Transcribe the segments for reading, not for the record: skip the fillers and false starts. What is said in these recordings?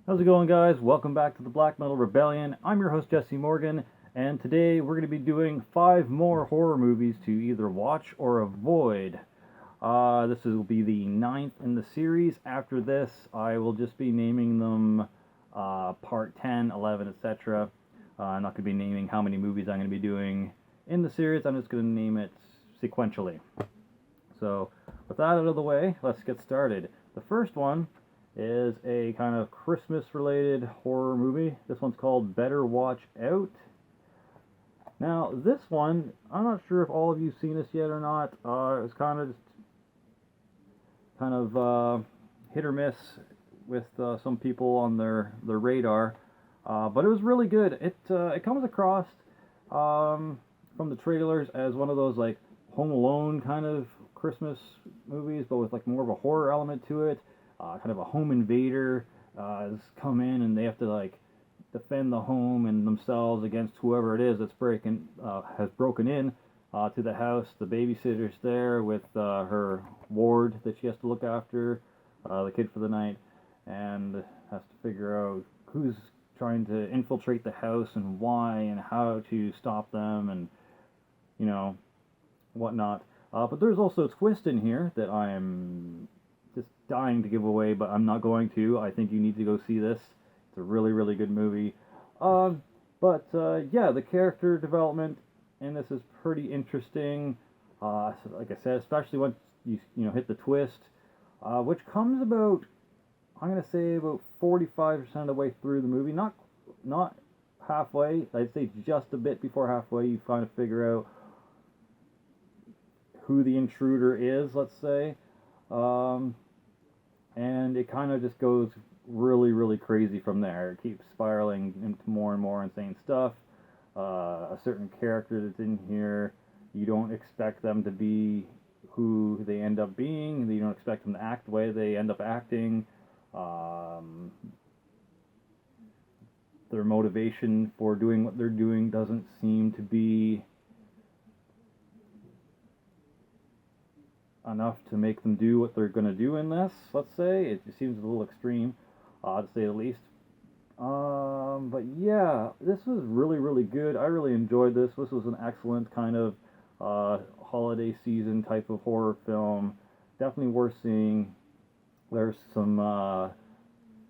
How's it going, guys? Welcome back to the Black Metal Rebellion. I'm your host, Jesse Morgan, and today we're going to be doing 5 more horror movies to either watch or avoid. This will be the 9th in the series. After this, I will just be naming them part 10, 11, etc. I'm not going to be naming how many movies I'm going to be doing in the series. I'm just going to name it sequentially. So, with that out of the way, let's get started. The first one is a kind of Christmas-related horror movie. This one's called Better Watch Out. Now, this one, I'm not sure if all of you've seen this yet or not. It's kind of hit or miss with some people on their radar, but it was really good. It comes across from the trailers as one of those like Home Alone kind of Christmas movies, but with like more of a horror element to it. Kind of a home invader has come in and they have to like defend the home and themselves against whoever it is that's has broken in to the house. The babysitter's there with her ward that she has to look after, the kid for the night, and has to figure out who's trying to infiltrate the house and why and how to stop them and whatnot. But there's also a twist in here that I am just dying to give away, but I'm not going to. I think you need to go see this. It's a really, really good movie. Yeah, the character development in this is pretty interesting. Like I said, especially once you hit the twist, which comes about, I'm gonna say about 45% of the way through the movie. Not halfway. I'd say just a bit before halfway. You kind of figure out who the intruder is. Let's say. And it kind of just goes really, really crazy from there. It keeps spiraling into more and more insane stuff. A certain character that's in here, you don't expect them to be who they end up being. You don't expect them to act the way they end up acting. Their motivation for doing what they're doing doesn't seem to be enough to make them do what they're going to do in this, let's say. It just seems a little extreme, to say the least. But yeah, this was really, really good. I really enjoyed this. This was an excellent kind of holiday season type of horror film. Definitely worth seeing. There's some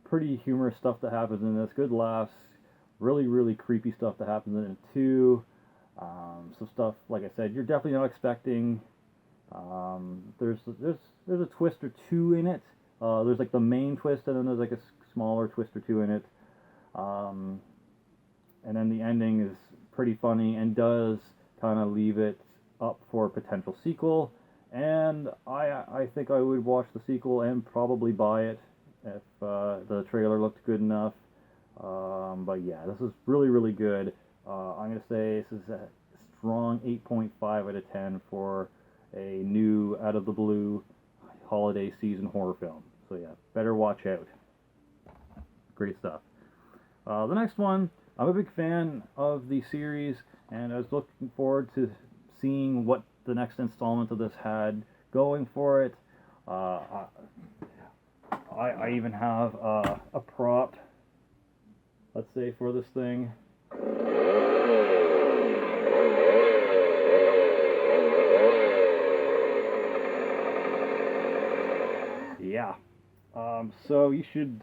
pretty humorous stuff that happens in this. Good laughs. Really, really creepy stuff that happens in it too. Some stuff, like I said, you're definitely not expecting. There's a twist or two in it. There's like the main twist, and then there's like a smaller twist or two in it. And then the ending is pretty funny and does kind of leave it up for a potential sequel. And I think I would watch the sequel and probably buy it if the trailer looked good enough. But yeah, this is really, really good. I'm gonna say this is a strong 8.5 out of 10 for a new, out of the blue, holiday season horror film. So yeah, Better Watch Out. Great stuff. The next one, I'm a big fan of the series, and I was looking forward to seeing what the next installment of this had going for it. I even have a prop, let's say, for this thing. Yeah. So you should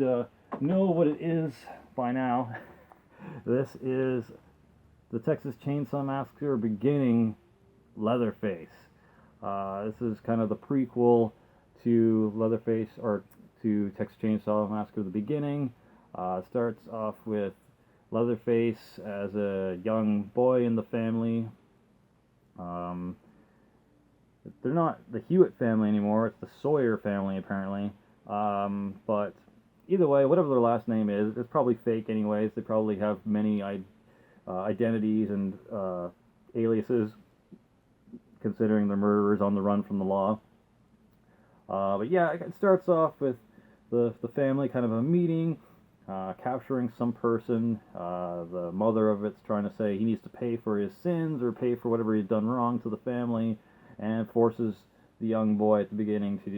know what it is by now. This is the Texas Chainsaw Massacre beginning Leatherface. This is kind of the prequel to Leatherface, or to Texas Chainsaw Massacre the beginning. It starts off with Leatherface as a young boy in the family. They're not the Hewitt family anymore, it's the Sawyer family apparently. But either way, whatever their last name is, it's probably fake anyways. They probably have many identities and aliases, considering the murderers on the run from the law. But yeah, it starts off with the family kind of a meeting, capturing some person. The mother of it's trying to say he needs to pay for his sins or pay for whatever he's done wrong to the family, and forces the young boy at the beginning to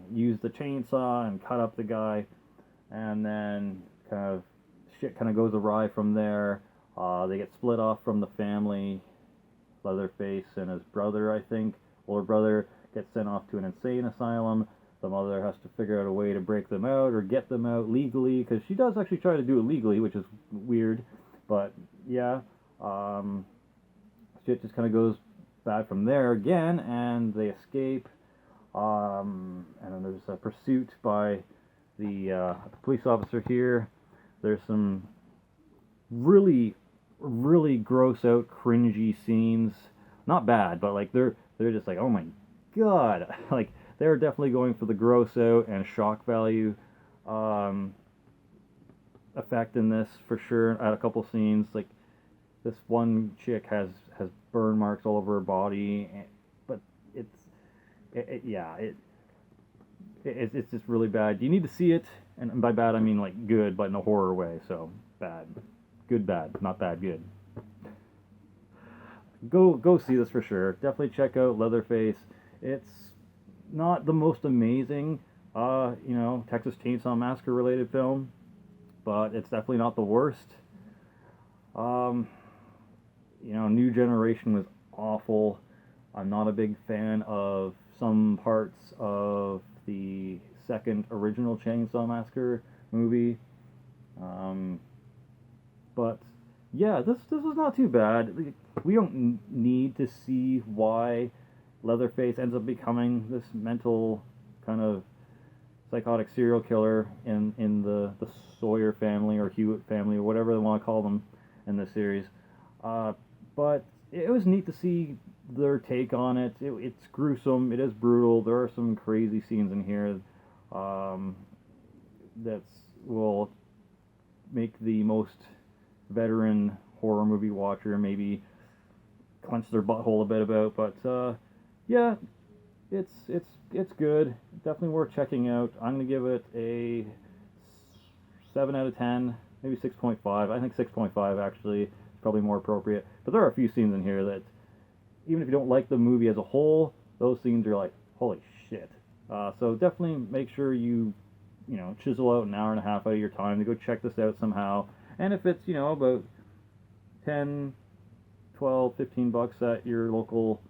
use the chainsaw and cut up the guy, and then kind of shit kind of goes awry from there. They get split off from the family. Leatherface and his brother, I think, older brother, gets sent off to an insane asylum. The mother has to figure out a way to break them out or get them out legally, because she does actually try to do it legally, which is weird. But yeah, shit just kind of goes bad from there again, and they escape. And then there's a pursuit by the police officer here. There's some really, really gross out, cringy scenes. Not bad, but like they're just like, oh my god, like they're definitely going for the gross out and shock value effect in this for sure. At a couple scenes, like this one chick has burn marks all over her body, but it's just really bad. You need to see it, and by bad I mean like good, but in a horror way. So bad, good, bad, not bad, good. Go see this for sure. Definitely check out Leatherface. It's not the most amazing, Texas Chainsaw Massacre related film, but it's definitely not the worst. New Generation was awful. I'm not a big fan of some parts of the second original Chainsaw Massacre movie. But yeah, this was not too bad. We don't need to see why Leatherface ends up becoming this mental kind of psychotic serial killer in the Sawyer family or Hewitt family or whatever they want to call them in this series. But it was neat to see their take on it. It's gruesome. It is brutal. There are some crazy scenes in here that will make the most veteran horror movie watcher maybe clench their butthole a bit about. But yeah, it's good. Definitely worth checking out. I'm gonna give it a 7 out of 10, maybe 6.5. I think 6.5 actually is probably more appropriate. But there are a few scenes in here that, even if you don't like the movie as a whole, those scenes are like, holy shit. So definitely make sure you chisel out an hour and a half out of your time to go check this out somehow. And if it's, about 10, 12, 15 bucks at your local,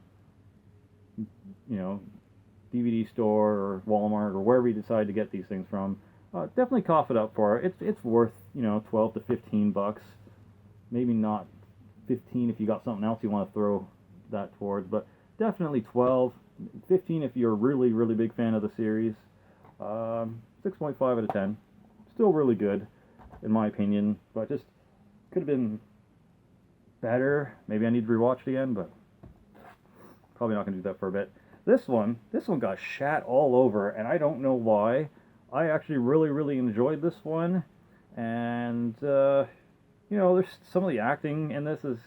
DVD store or Walmart or wherever you decide to get these things from, definitely cough it up for it. It's worth, 12 to 15 bucks. Maybe not 15 if you got something else you want to throw that towards, but definitely 12, 15 if you're a really, really big fan of the series. 6.5 out of 10. Still really good, in my opinion, but just could have been better. Maybe I need to rewatch it again, but probably not going to do that for a bit. This one got shat all over, and I don't know why. I actually really, really enjoyed this one, and there's some of the acting in this is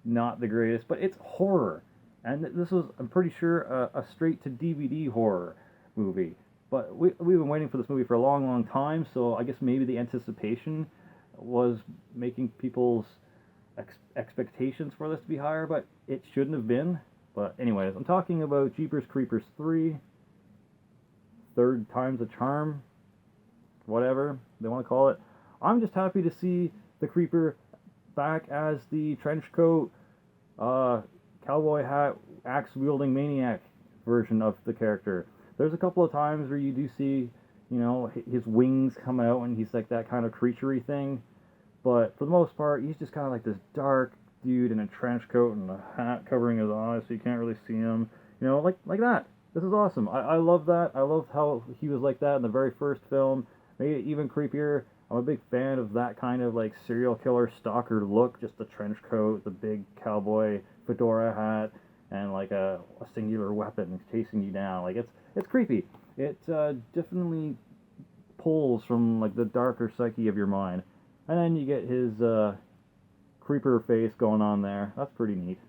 not the greatest, but it's horror, and this was, I'm pretty sure, a straight to DVD horror movie. But we've been waiting for this movie for a long, long time, so I guess maybe the anticipation was making people's expectations for this to be higher, but it shouldn't have been. But anyways, I'm talking about Jeepers Creepers 3, third time's a charm, whatever they want to call it. I'm just happy to see the Creeper back as the trench coat, cowboy hat, axe-wielding maniac version of the character. There's a couple of times where you do see, his wings come out and he's like that kind of creature-y thing. But for the most part, he's just kind of like this dark dude in a trench coat and a hat covering his eyes so you can't really see him. Like that. This is awesome. I love that. I love how he was like that in the very first film. Made it even creepier. I'm a big fan of that kind of like serial killer stalker look. Just the trench coat, the big cowboy fedora hat, and like a singular weapon chasing you down. Like it's creepy. It definitely pulls from like the darker psyche of your mind. And then you get his creeper face going on there. That's pretty neat.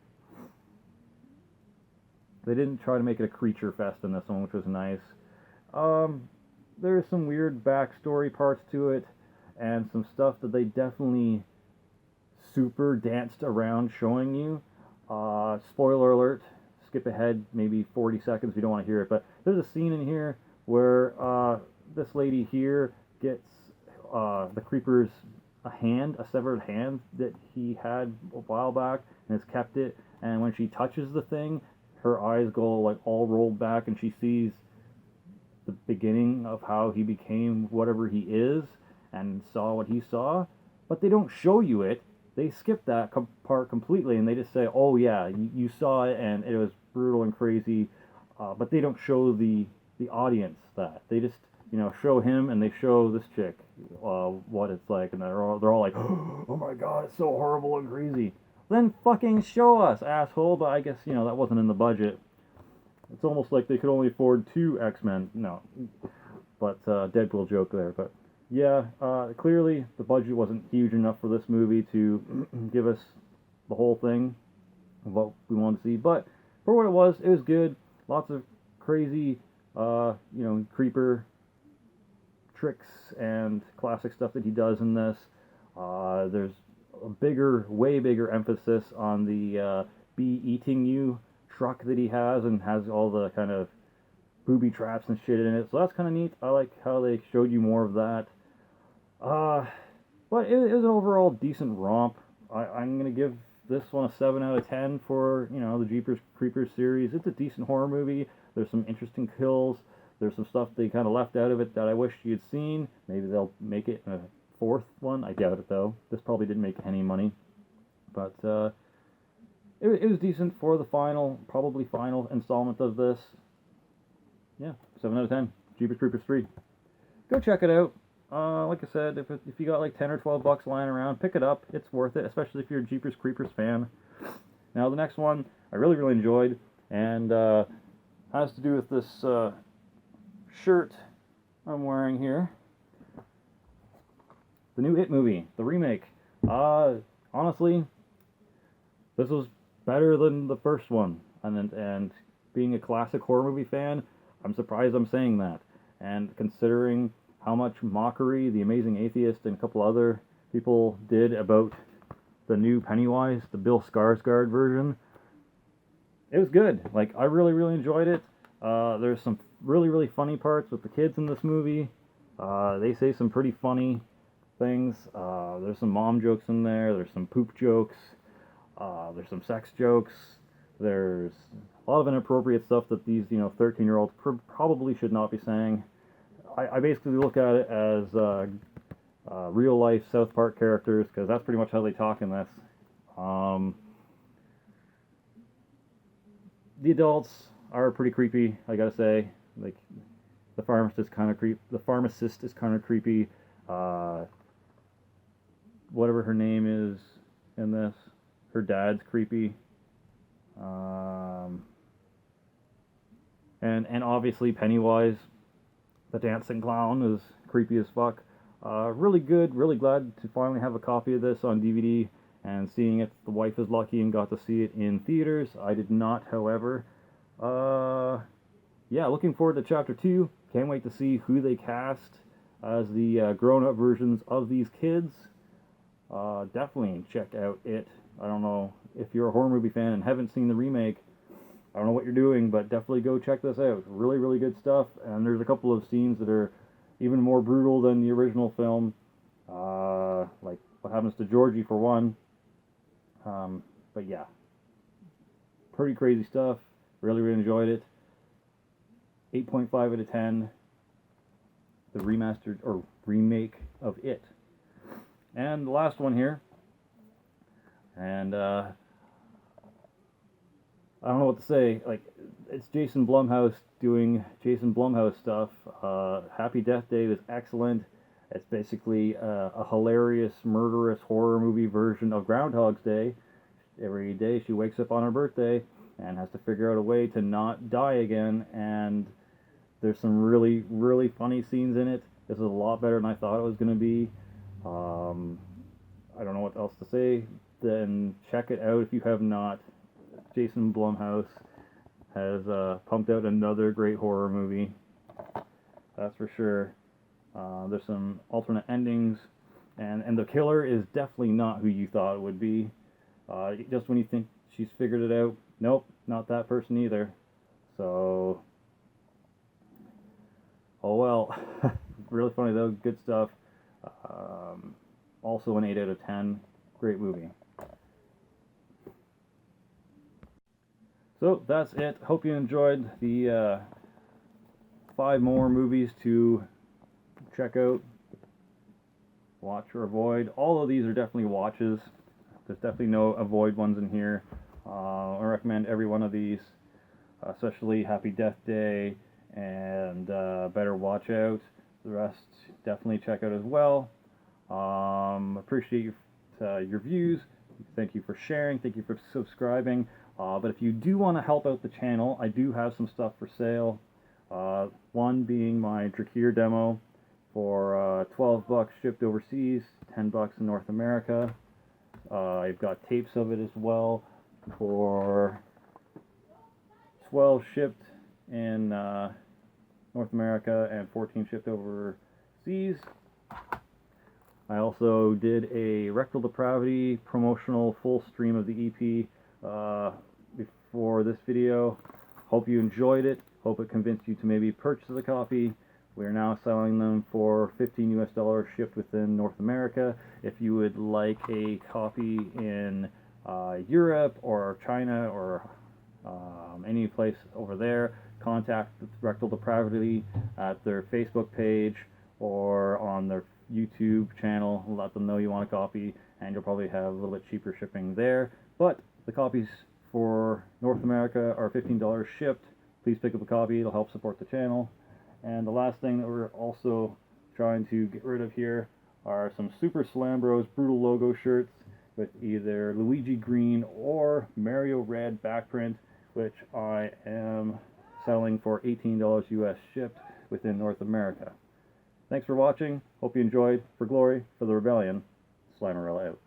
They didn't try to make it a creature fest in this one, which was nice. There's some weird backstory parts to it, and some stuff that they definitely super danced around showing you. Spoiler alert, skip ahead maybe 40 seconds if you don't want to hear it, but there's a scene in here where this lady here gets the creeper's a severed hand that he had a while back, and has kept it. And when she touches the thing, her eyes go like all rolled back, and she sees the beginning of how he became whatever he is, and saw what he saw. But they don't show you it. They skip that part completely, and they just say, "Oh yeah, you saw it, and it was brutal and crazy." But they don't show the audience that. They just show him, and they show this chick what it's like, and they're all like, "Oh my god, it's so horrible and crazy." Then fucking show us, asshole. But I guess that wasn't in the budget. It's almost like they could only afford 2 X-Men. No, but Deadpool joke there. But yeah, clearly the budget wasn't huge enough for this movie to give us the whole thing of what we wanted to see. But for what it was good. Lots of crazy, creeper tricks and classic stuff that he does in this. There's a way bigger emphasis on the bee eating you truck that he has, and has all the kind of booby traps and shit in it. So that's kind of neat. I like how they showed you more of that. But it was an overall decent romp. I'm going to give this one a 7 out of 10 for, the Jeepers Creepers series. It's a decent horror movie. There's some interesting kills. There's some stuff they kind of left out of it that I wish you'd seen. Maybe they'll make it a 4th one. I doubt it, though. This probably didn't make any money. But it was decent for the probably final installment of this. Yeah, 7 out of 10. Jeepers Creepers 3. Go check it out. Like I said, if you got like 10 or 12 bucks lying around, pick it up. It's worth it, especially if you're a Jeepers Creepers fan. Now, the next one I really, really enjoyed, and has to do with this shirt I'm wearing here. The new It movie, the remake. Honestly, this was better than the first one, and being a classic horror movie fan, I'm surprised I'm saying that. And considering how much mockery The Amazing Atheist and a couple other people did about the new Pennywise, the Bill Skarsgård version, it was good. Like, I really, really enjoyed it. There's some really, really funny parts with the kids in this movie. They say some pretty funny things. There's some mom jokes in there. There's some poop jokes. There's some sex jokes. There's a lot of inappropriate stuff that these 13-year-olds probably should not be saying. I basically look at it as real life South Park characters, because that's pretty much how they talk in this. The adults are pretty creepy, I gotta say. Like, the pharmacist is kind of creepy. Whatever her name is in this, her dad's creepy. And obviously Pennywise, the dancing clown, is creepy as fuck. Really good. Really glad to finally have a copy of this on DVD and seeing it. The wife is lucky and got to see it in theaters. I did not, however. Yeah, looking forward to Chapter 2. Can't wait to see who they cast as the grown-up versions of these kids. Definitely check out it. I don't know if you're a horror movie fan and haven't seen the remake. I don't know what you're doing, but definitely go check this out. Really, really good stuff. And there's a couple of scenes that are even more brutal than the original film. Like what happens to Georgie, for one. But yeah, pretty crazy stuff. Really, really enjoyed it. 8.5 out of 10. The remastered or remake of It. And the last one here. And I don't know what to say. Like, it's Jason Blumhouse doing Jason Blumhouse stuff. Happy Death Day was excellent. It's basically a hilarious, murderous horror movie version of Groundhog's Day. Every day she wakes up on her birthday and has to figure out a way to not die again. And there's some really, really funny scenes in it. This is a lot better than I thought it was going to be. I don't know what else to say. Then check it out if you have not. Jason Blumhouse has pumped out another great horror movie. That's for sure. There's some alternate endings, and the killer is definitely not who you thought it would be. Just when you think she's figured it out, nope, not that person either. So, oh well. Really funny though, good stuff. Also an 8 out of 10. Great movie. So that's it. Hope you enjoyed the 5 more movies to check out, watch or avoid. All of these are definitely watches. There's definitely no avoid ones in here. I recommend every one of these, especially Happy Death Day and Better Watch Out. The rest definitely check out as well. Appreciate your views. Thank you for sharing. Thank you for subscribing. But if you do want to help out the channel, I do have some stuff for sale. One being my Drakir demo for $12 shipped overseas, $10 in North America. I've got tapes of it as well for $12 shipped in North America and $14 shipped overseas. I also did a Rectal Depravity promotional full stream of the EP before this video. Hope you enjoyed it. Hope it convinced you to maybe purchase a copy. We are now selling them for $15 US shipped within North America. If you would like a copy in Europe or China or any place over there, contact Rectal Depravity at their Facebook page or on their YouTube channel. Let them know you want a copy, and you'll probably have a little bit cheaper shipping there. But the copies for North America are $15 shipped. Please pick up a copy. It'll help support the channel. And the last thing that we're also trying to get rid of here are some Super Slam Bros Brutal logo shirts with either Luigi Green or Mario Red backprint, which I am selling for $18 US shipped within North America. Thanks for watching. Hope you enjoyed. For Glory, for the Rebellion, Slammerella out.